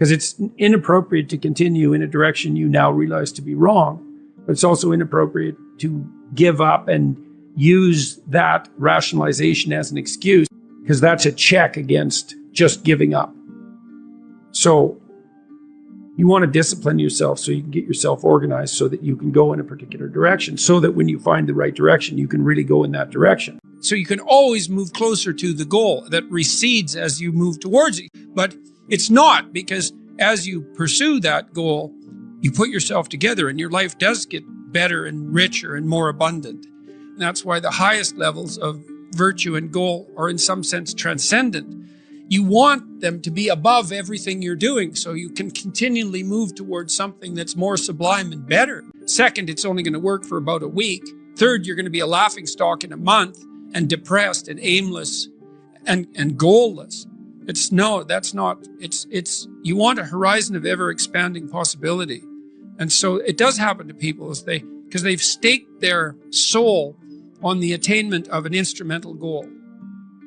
Because it's inappropriate to continue in a direction you now realize to be wrong, but it's also inappropriate to give up and use that rationalization as an excuse, because that's a check against just giving up. So you want to discipline yourself so you can get yourself organized so that you can go in a particular direction, so that when you find the right direction, you can really go in that direction. So you can always move closer to the goal that recedes as you move towards it. But it's not, because as you pursue that goal, you put yourself together and your life does get better and richer and more abundant. And that's why the highest levels of virtue and goal are in some sense transcendent. You want them to be above everything you're doing so you can continually move towards something that's more sublime and better. Second, it's only going to work for about a week. Third, you're going to be a laughingstock in a month and depressed and aimless and goalless. You want a horizon of ever expanding possibility. And so it does happen to people because they've staked their soul on the attainment of an instrumental goal.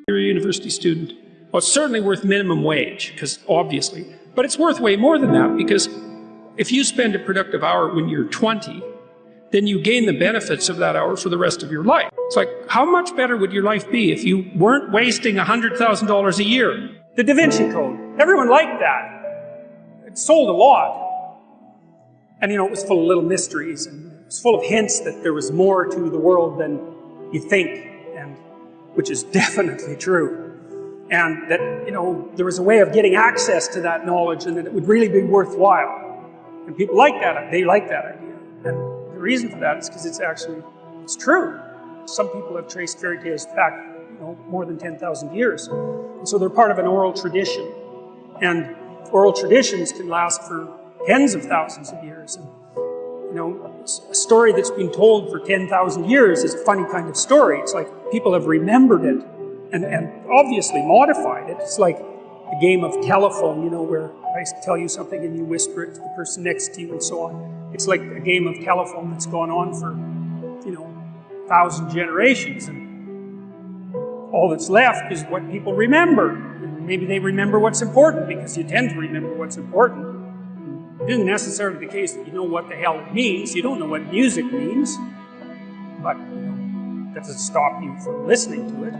You're a university student. Well, it's certainly worth minimum wage, because obviously, but it's worth way more than that, because if you spend a productive hour when you're 20, then you gain the benefits of that hour for the rest of your life. It's like, how much better would your life be if you weren't wasting $100,000 a year? The Da Vinci Code. Everyone liked that. It sold a lot. And it was full of little mysteries, and it was full of hints that there was more to the world than you think, and which is definitely true. And that, there was a way of getting access to that knowledge, and that it would really be worthwhile. And people like that. They like that idea. And the reason for that is because it's true. Some people have traced fairy tales back, more than 10,000 years. And so they're part of an oral tradition. And oral traditions can last for tens of thousands of years. And, a story that's been told for 10,000 years is a funny kind of story. It's like people have remembered it and obviously modified it. It's like a game of telephone, where I tell you something and you whisper it to the person next to you and so on. It's like a game of telephone that's gone on for, 1,000 generations. And all that's left is what people remember. And maybe they remember what's important, because you tend to remember what's important. It isn't necessarily the case that you know what the hell it means. You don't know what music means. But, that doesn't stop you from listening to it.